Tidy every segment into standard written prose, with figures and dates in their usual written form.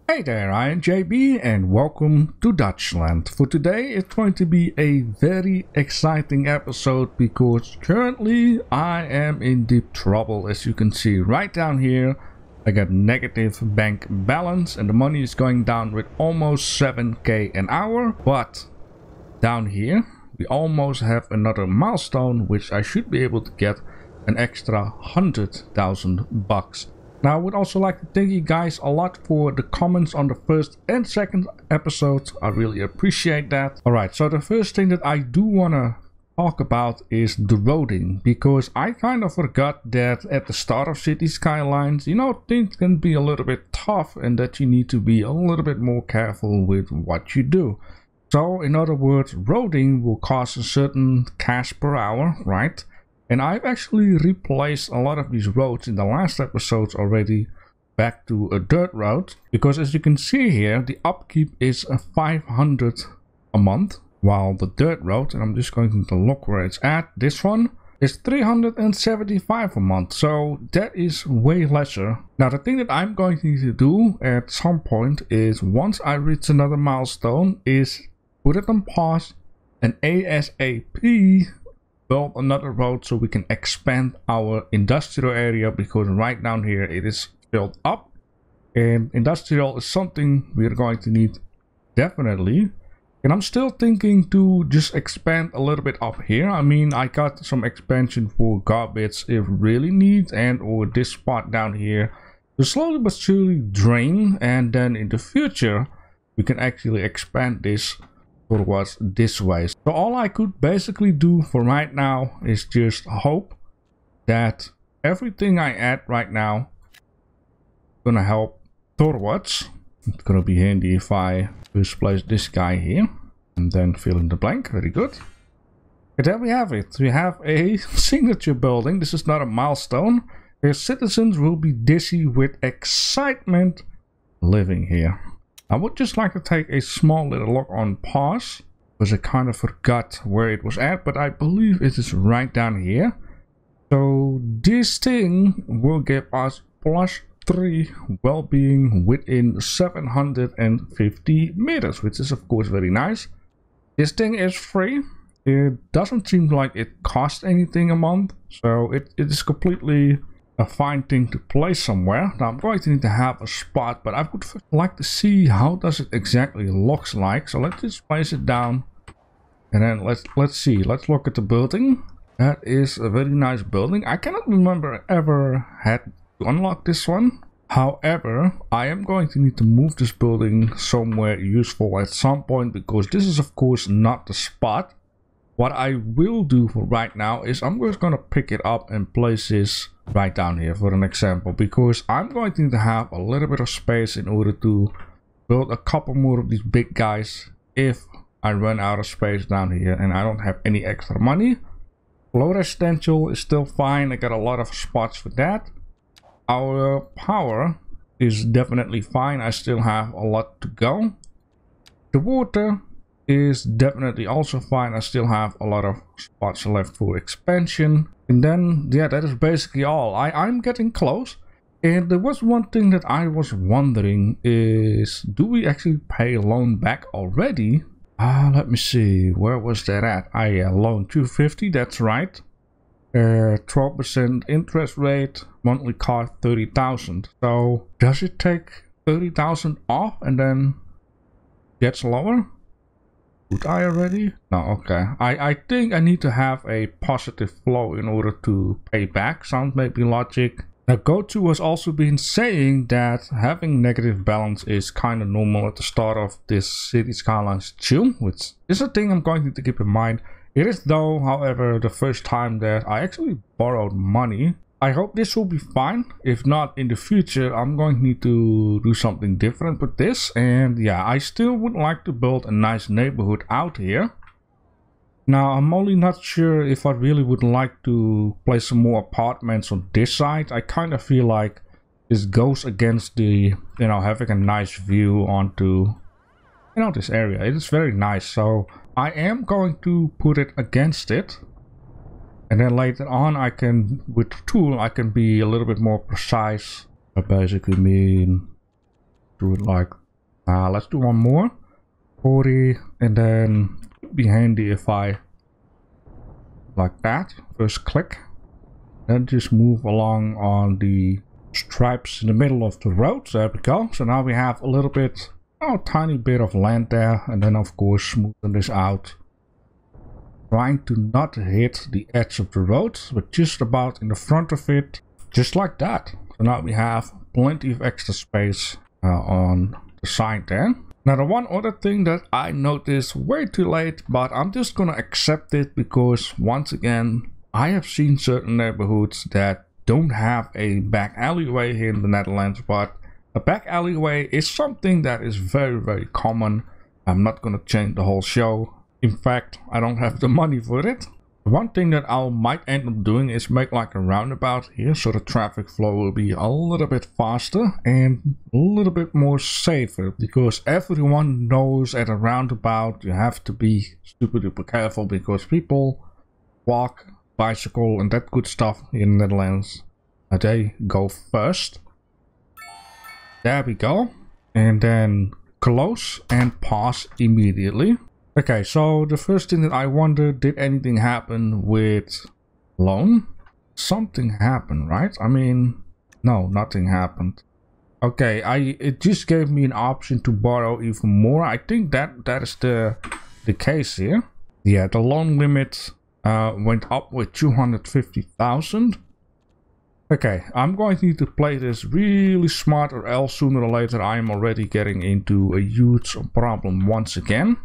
Hey there, I am JB and welcome to Dutchland. For today it's going to be a very exciting episode because currently I am in deep trouble. As you can see right down here, I got negative bank balance and the money is going down with almost 7k an hour. But down here we almost have another milestone which I should be able to get an extra 100,000 bucks. Now I would also like to thank you guys a lot for the comments on the first and second episodes. I really appreciate that. Alright, so the first thing that I do want to talk about is the roading, because I kind of forgot that at the start of Cities Skylines, you know, things can be a little bit tough and that you need to be a little bit more careful with what you do. So in other words, roading will cost a certain cash per hour, right? And I've actually replaced a lot of these roads in the last episodes already back to a dirt road. Because as you can see here, the upkeep is a 500 a month. While the dirt road, and I'm just going to look where it's at, this one is 375 a month. So that is way lesser. Now the thing that I'm going to need to do at some point is, once I reach another milestone, is put it on pause and ASAP build another road so we can expand our industrial area, because right down here it is filled up and industrial is something we're going to need definitely. And I'm still thinking to just expand a little bit up here. I mean, I got some expansion for garbage if really need, and or this spot down here to slowly but surely drain, and then in the future we can actually expand this towards this way. So all I could basically do for right now is just hope that everything I add right now is gonna help towards. It's gonna be handy if I just place this guy here and then fill in the blank. Very good. And there we have it. We have a signature building. This is not a milestone. Your citizens will be dizzy with excitement living here. I would just like to take a small little look on pause, because I kind of forgot where it was at, but I believe it is right down here. So this thing will give us +3 well-being within 750 meters, which is of course very nice. This thing is free. It doesn't seem like it costs anything a month, so it is completely a fine thing to place somewhere. Now I'm going to need to have a spot, but I would like to see how does it exactly looks like. So let's just place it down, and then let's see. Let's look at the building. That is a very nice building. I cannot remember ever had to unlock this one. However, I am going to need to move this building somewhere useful at some point, because this is of course not the spot. What I will do for right now is I'm just going to pick it up and place this right down here for an example, because I'm going to need to have a little bit of space in order to build a couple more of these big guys if I run out of space down here and I don't have any extra money. Low residential is still fine. I got a lot of spots for that. Our power is definitely fine. I still have a lot to go. The water is definitely also fine. I still have a lot of spots left for expansion. And then yeah, that is basically all. I'm getting close. And there was one thing that I was wondering is, do we actually pay a loan back already? Let me see, where was that at? Yeah, loan 250, that's right. 12% interest rate, monthly cost 30,000. So does it take 30,000 off and then gets lower? Would I already? No, okay. I think I need to have a positive flow in order to pay back. Sounds maybe logic. Now GoTo has also been saying that having negative balance is kind of normal at the start of this Cities Skylines 2, which is a thing I'm going to keep in mind. It is though, however, the first time that I actually borrowed money. I hope this will be fine. If not, in the future I'm going to need to do something different with this. And yeah, I still would like to build a nice neighborhood out here. Now I'm only not sure if I really would like to place some more apartments on this side. I kind of feel like this goes against the, you know, having a nice view onto, you know, this area. It is very nice, so I am going to put it against it. And then later on I can, with the tool, I can be a little bit more precise. I basically mean do it like, let's do one more. 40, and then it'd be handy if I, like that, first click, then just move along on the stripes in the middle of the road. There we go. So now we have a little bit, tiny bit of land there, and then of course smoothing this out, trying to not hit the edge of the road, but just about in the front of it, just like that. So now we have plenty of extra space on the side there. Now the one other thing that I noticed way too late, but I'm just gonna accept it because once again I have seen certain neighborhoods that don't have a back alleyway here in the Netherlands, but a back alleyway is something that is very, very common. I'm not gonna change the whole show. In fact, I don't have the money for it. One thing that I might end up doing is make like a roundabout here, so the traffic flow will be a little bit faster and a little bit more safer, because everyone knows at a roundabout you have to be super duper careful because people walk, bicycle and that good stuff in the Netherlands. They go first. There we go. And then close and pause immediately. Okay, so the first thing that I wonder, did anything happen with loan? Something happened, right? I mean, no, nothing happened. Okay, it just gave me an option to borrow even more. I think that is the case here. Yeah, the loan limit went up with 250,000. Okay, I'm going to need to play this really smart, or else sooner or later I am already getting into a huge problem once again.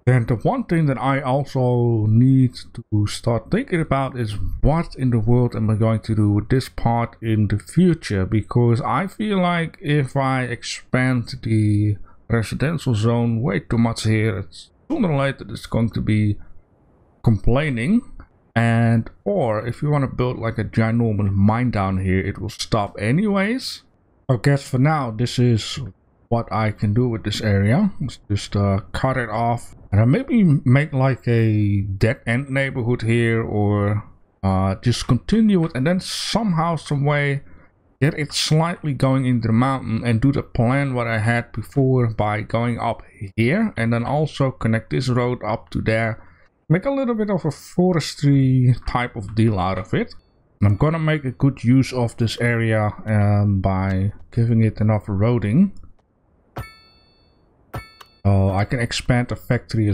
And the one thing that I also need to start thinking about is what in the world am I going to do with this part in the future, because I feel like if I expand the residential zone way too much here, sooner or later it's going to be complaining. And or if you want to build like a ginormous mine down here, it will stop anyways. I guess for now this is what I can do with this area. Let's just cut it off and maybe make like a dead end neighborhood here, or just continue it and then somehow, some way get it slightly going into the mountain and do the plan what I had before by going up here and then also connect this road up to there. Make a little bit of a forestry type of deal out of it. And I'm gonna make a good use of this area by giving it enough roading. I can expand the factory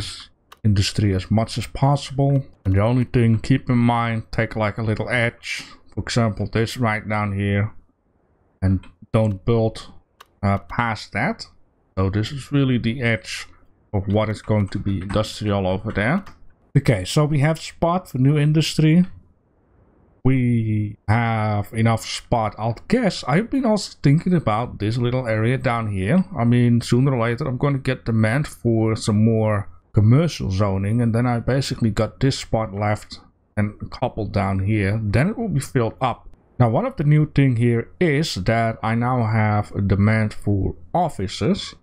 industry as much as possible. And the only thing, keep in mind, take like a little edge. For example, this right down here. And don't build past that. So this is really the edge of what is going to be industrial over there. Okay, so we have spot for new industry. We have enough spot. I'll guess I've been also thinking about this little area down here. I mean, sooner or later I'm going to get demand for some more commercial zoning, and then I basically got this spot left and a couple down here. Then it will be filled up. Now, one of the new thing here is that I now have a demand for offices.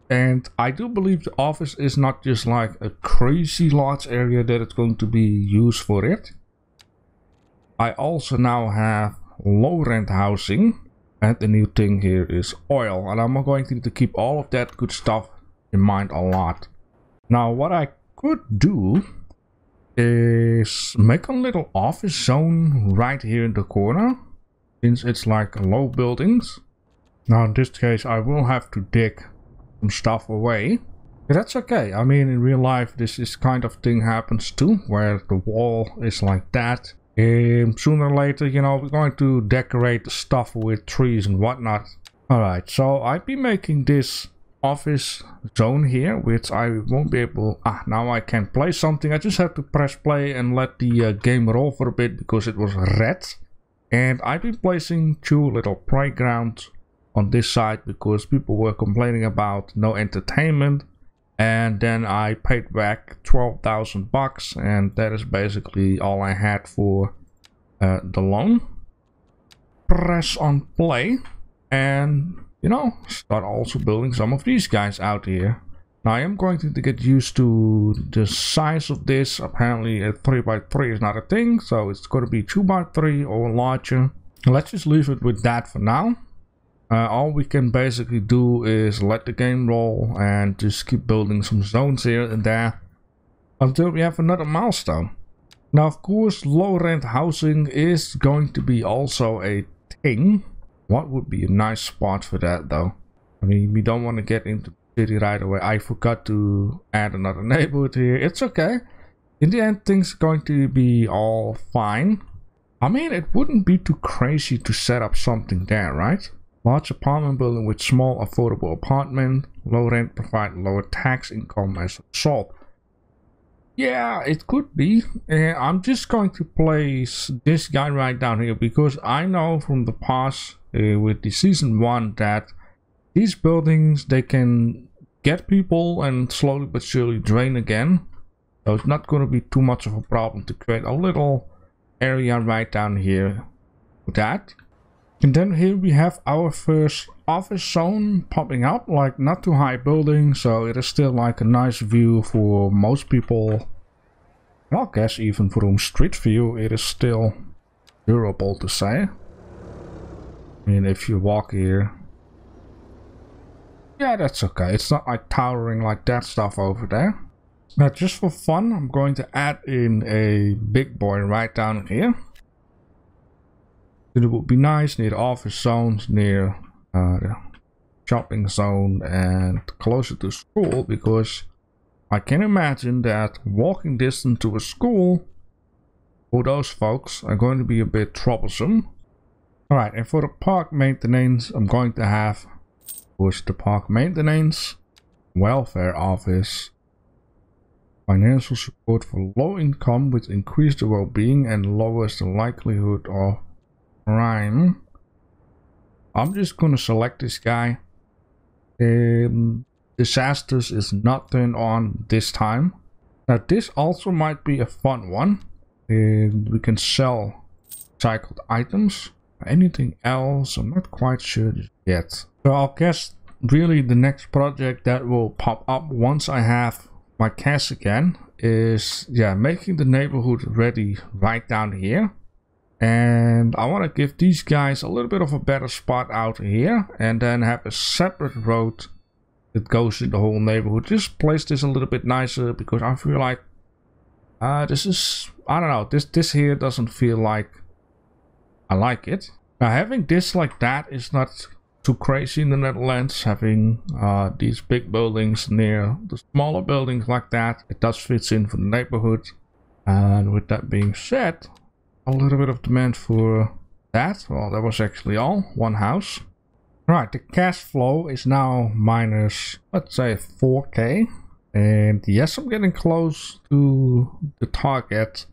And I do believe the office is not just like a crazy large area that it's going to be used for it. I also now have low rent housing, and the new thing here is oil, and I'm going to need to keep all of that good stuff in mind a lot. Now what I could do is make a little office zone right here in the corner, since it's like low buildings. Now in this case I will have to dig some stuff away, but that's okay. I mean, in real life this kind of thing happens too, where the wall is like that. Sooner or later, you know, we're going to decorate the stuff with trees and whatnot. Alright, so I've been making this office zone here, which I won't be able... now I can play something. I just have to press play and let the game roll for a bit because it was red. And I've been placing 2 little playgrounds on this side because people were complaining about no entertainment. And then I paid back 12,000 bucks, and that is basically all I had for the loan. Press on play, and you know, start also building some of these guys out here. Now I am going to get used to the size of this. Apparently a 3x3 is not a thing, so it's going to be 2x3 or larger. Let's just leave it with that for now. All we can basically do is let the game roll and just keep building some zones here and there until we have another milestone. Now, of course, low rent housing is going to be also a thing. What would be a nice spot for that though? I mean, we don't want to get into the city right away. I forgot to add another neighborhood here. It's okay. In the end, things are going to be all fine. I mean, it wouldn't be too crazy to set up something there, right? Large apartment building with small affordable apartment. Low rent provide lower tax income as a result. Yeah, it could be. I'm just going to place this guy right down here because I know from the past with the season 1 that these buildings, they can get people and slowly but surely drain again. So it's not going to be too much of a problem to create a little area right down here with that. And then here we have our first office zone popping up, like not too high building, so it is still like a nice view for most people. I guess even from street view it is still durable to say. I mean, if you walk here, yeah, that's okay. It's not like towering like that stuff over there. Now, just for fun, I'm going to add in a big boy right down here. It would be nice near the office zones, near the shopping zone and closer to school, because I can imagine that walking distance to a school for those folks are going to be a bit troublesome. Alright, and for the park maintenance, I'm going to have, of course, the park maintenance, welfare office, financial support for low income, which increases the well-being and lowers the likelihood of crime. I'm just gonna select this guy. Disasters is not turned on this time. Now this also might be a fun one. We can sell recycled items. Anything else, I'm not quite sure yet. So I'll guess really the next project that will pop up once I have my cash again is, yeah, making the neighborhood ready right down here. And I want to give these guys a little bit of a better spot out here and then have a separate road that goes in the whole neighborhood. Just place this a little bit nicer because I feel like this is, I don't know, this here doesn't feel like I like it. Now having this like that is not too crazy in the Netherlands. Having these big buildings near the smaller buildings like that, it does fit in for the neighborhood. And with that being said, a little bit of demand for that. Well, that was actually all one house. Right, the cash flow is now minus, let's say, 4k. And yes, I'm getting close to the target,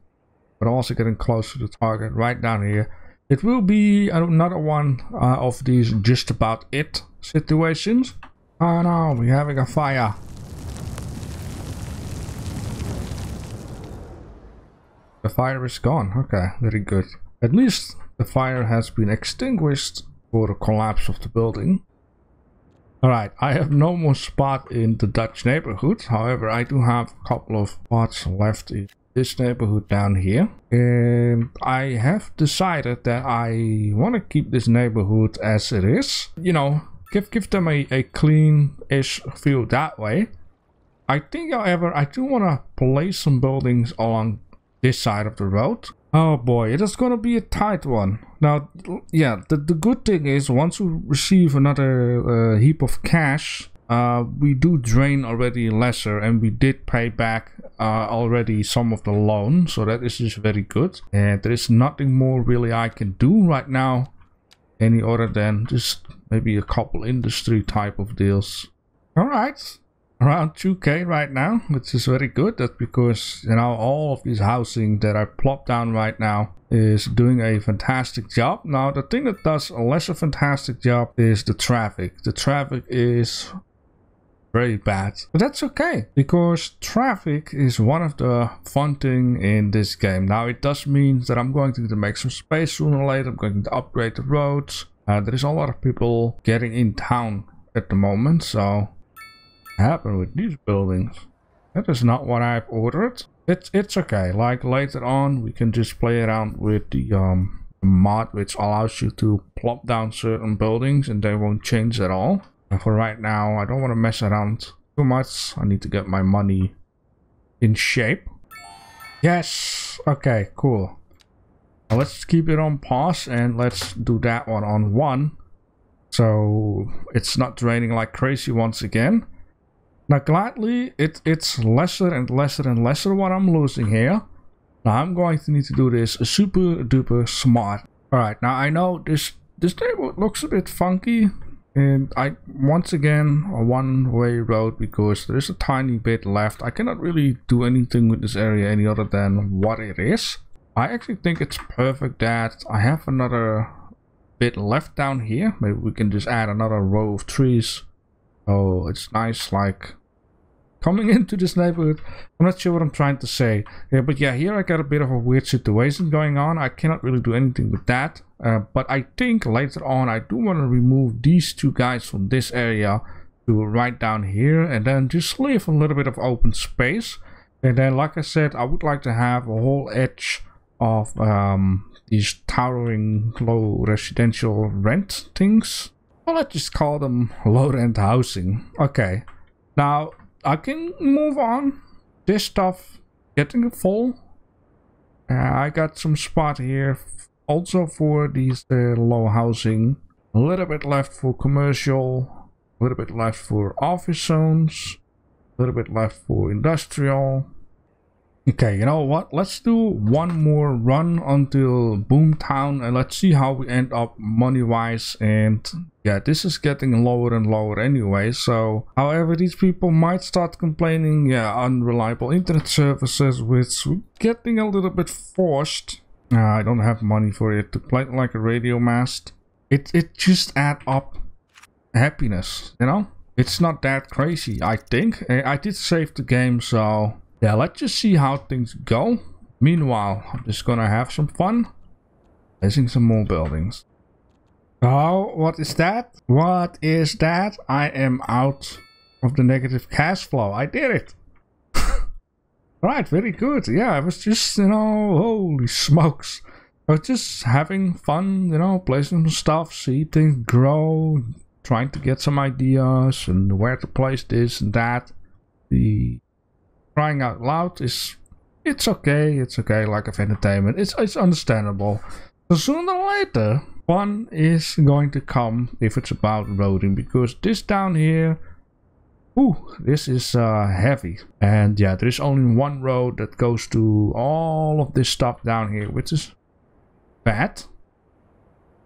but I'm also getting close to the target right down here. It will be another one of these just about it situations. Oh no, we're having a fire. The fire is gone. Okay, very good. At least the fire has been extinguished for the collapse of the building. Alright, I have no more spot in the Dutch neighborhood. However, I do have a couple of spots left in this neighborhood down here. And I have decided that I want to keep this neighborhood as it is. You know, give them a clean-ish feel that way. I think, however, I do want to place some buildings along this side of the road. Oh boy, it is gonna be a tight one. Now, yeah, the good thing is once we receive another heap of cash, we do drain already lesser, and we did pay back already some of the loan, so that is just very good. And there is nothing more really I can do right now, any other than just maybe a couple industry type of deals. All right. Around 2k right now, which is very good. That's because, you know, all of this housing that I plopped down right now is doing a fantastic job. Now, the thing that does a less a fantastic job is the traffic. The traffic is very bad, but that's okay because traffic is one of the fun things in this game. Now, it does mean that I'm going to need to make some space sooner or later. I'm going to upgrade the roads. There is a lot of people getting in town at the moment, so happen with these buildings. That is not what I've ordered. It's okay. Like later on we can just play around with the a mod which allows you to plop down certain buildings and they won't change at all. And for right now, I don't want to mess around too much. I need to get my money in shape. Yes. Okay, cool. Now let's keep it on pause and let's do that one on 1. So it's not draining like crazy once again. Now gladly, it's lesser and lesser and lesser what I'm losing here. Now I'm going to need to do this super duper smart. Alright, now I know this neighborhood looks a bit funky. And once again, a one-way road because there's a tiny bit left. I cannot really do anything with this area any other than what it is. I actually think it's perfect that I have another bit left down here. Maybe we can just add another row of trees. Oh, it's nice, like coming into this neighborhood. I'm not sure what I'm trying to say. Yeah, but yeah, here I got a bit of a weird situation going on. I cannot really do anything with that. But I think later on I do want to remove these 2 guys from this area to right down here and then just leave a little bit of open space. And then, like I said, I would like to have a whole edge of these towering low residential rent things. Well, let's just call them low rent housing. Okay, now I can move on. This stuff getting full. I got some spot here also for these low housing. A little bit left for commercial. A little bit left for office zones. A little bit left for industrial. Okay, you know what? Let's do one more run until Boomtown and let's see how we end up money-wise. And yeah, this is getting lower and lower anyway. So, however, these people might start complaining, yeah, unreliable internet services, which we're getting a little bit forced. I don't have money for it to play like a radio mast. It just add up happiness, you know? It's not that crazy, I think. I did save the game, so yeah, let's just see how things go. Meanwhile, I'm just gonna have some fun placing some more buildings. Oh, what is that? What is that? I am out of the negative cash flow. I did it. Right, very good. Yeah, I was just, you know, holy smokes. I was just having fun, you know, placing some stuff, see things grow, trying to get some ideas and where to place this and that. The crying out loud is, it's okay, lack of entertainment. It's understandable. So sooner or later, fun is going to come if it's about roading, because this down here, ooh, this is heavy. And yeah, there is only one road that goes to all of this stuff down here, which is bad.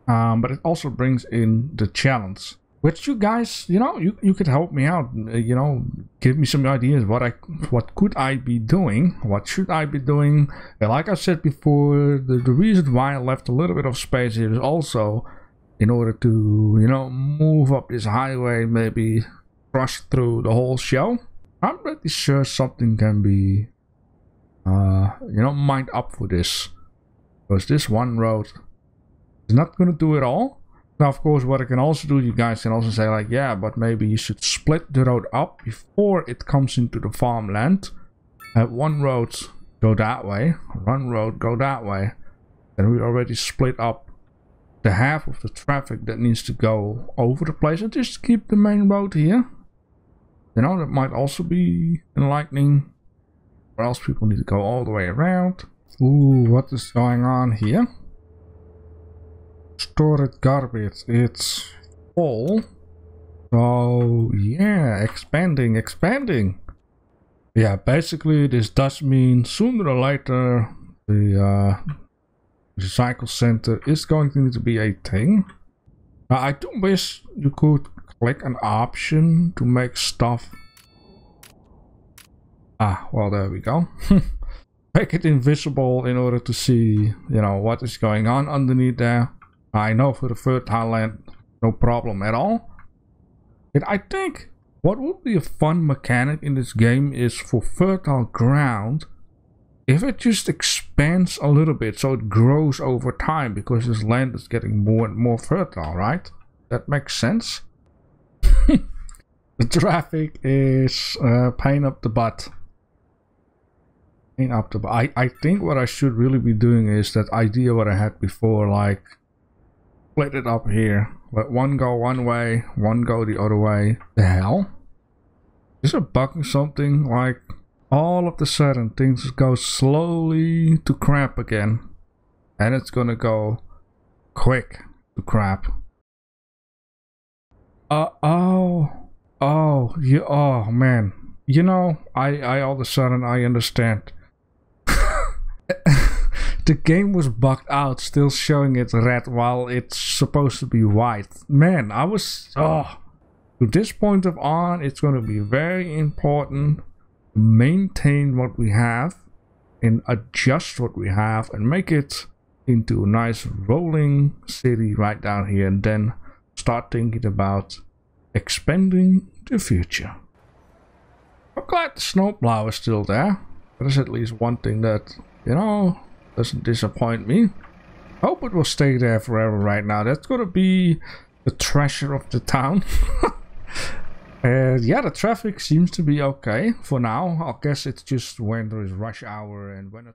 But it also brings in the challenge, which you guys, you know, you could help me out, you know, give me some ideas what could I be doing, what should I be doing. And like I said before, the reason why I left a little bit of space here is also in order to, you know, move up this highway, maybe rush through the whole show. I'm pretty sure something can be you know, mined up for this, because this one road is not gonna do it all. Now, of course, what I can also do, you guys can also say like, yeah, but maybe you should split the road up before it comes into the farmland. Have one road go that way, one road go that way. And we already split up the half of the traffic that needs to go over the place and just keep the main road here. You know, that might also be enlightening. Or else people need to go all the way around. Ooh, what is going on here? Stored garbage, it's full. So yeah, expanding. Yeah, basically this does mean sooner or later the recycle center is going to need to be a thing. Now I do wish you could click an option to make stuff. Ah, well, there we go. Make it invisible in order to see, you know, what is going on underneath there. I know for the fertile land, no problem at all. And I think what would be a fun mechanic in this game is for fertile ground, if it just expands a little bit, so it grows over time, because this land is getting more and more fertile, right? That makes sense. The traffic is pain up the butt. Ain't up to, I think what I should really be doing is that idea what I had before, like split it up here. Let one go one way, one go the other way. The hell? Is it bugging something? Like all of a sudden things go slowly to crap again. And it's gonna go quick to crap. Oh man. You know, I all of a sudden I understand. The game was bugged out, still showing it red while it's supposed to be white. Man, I was... to this point of on, it's going to be very important to maintain what we have and adjust what we have and make it into a nice rolling city right down here, and then start thinking about expanding the future. I'm glad the snowplow is still there. There's at least one thing that, you know, doesn't disappoint me. Hope it will stay there forever right now. That's gonna be the treasure of the town. Yeah, the traffic seems to be okay for now. I guess it's just when there is rush hour and when it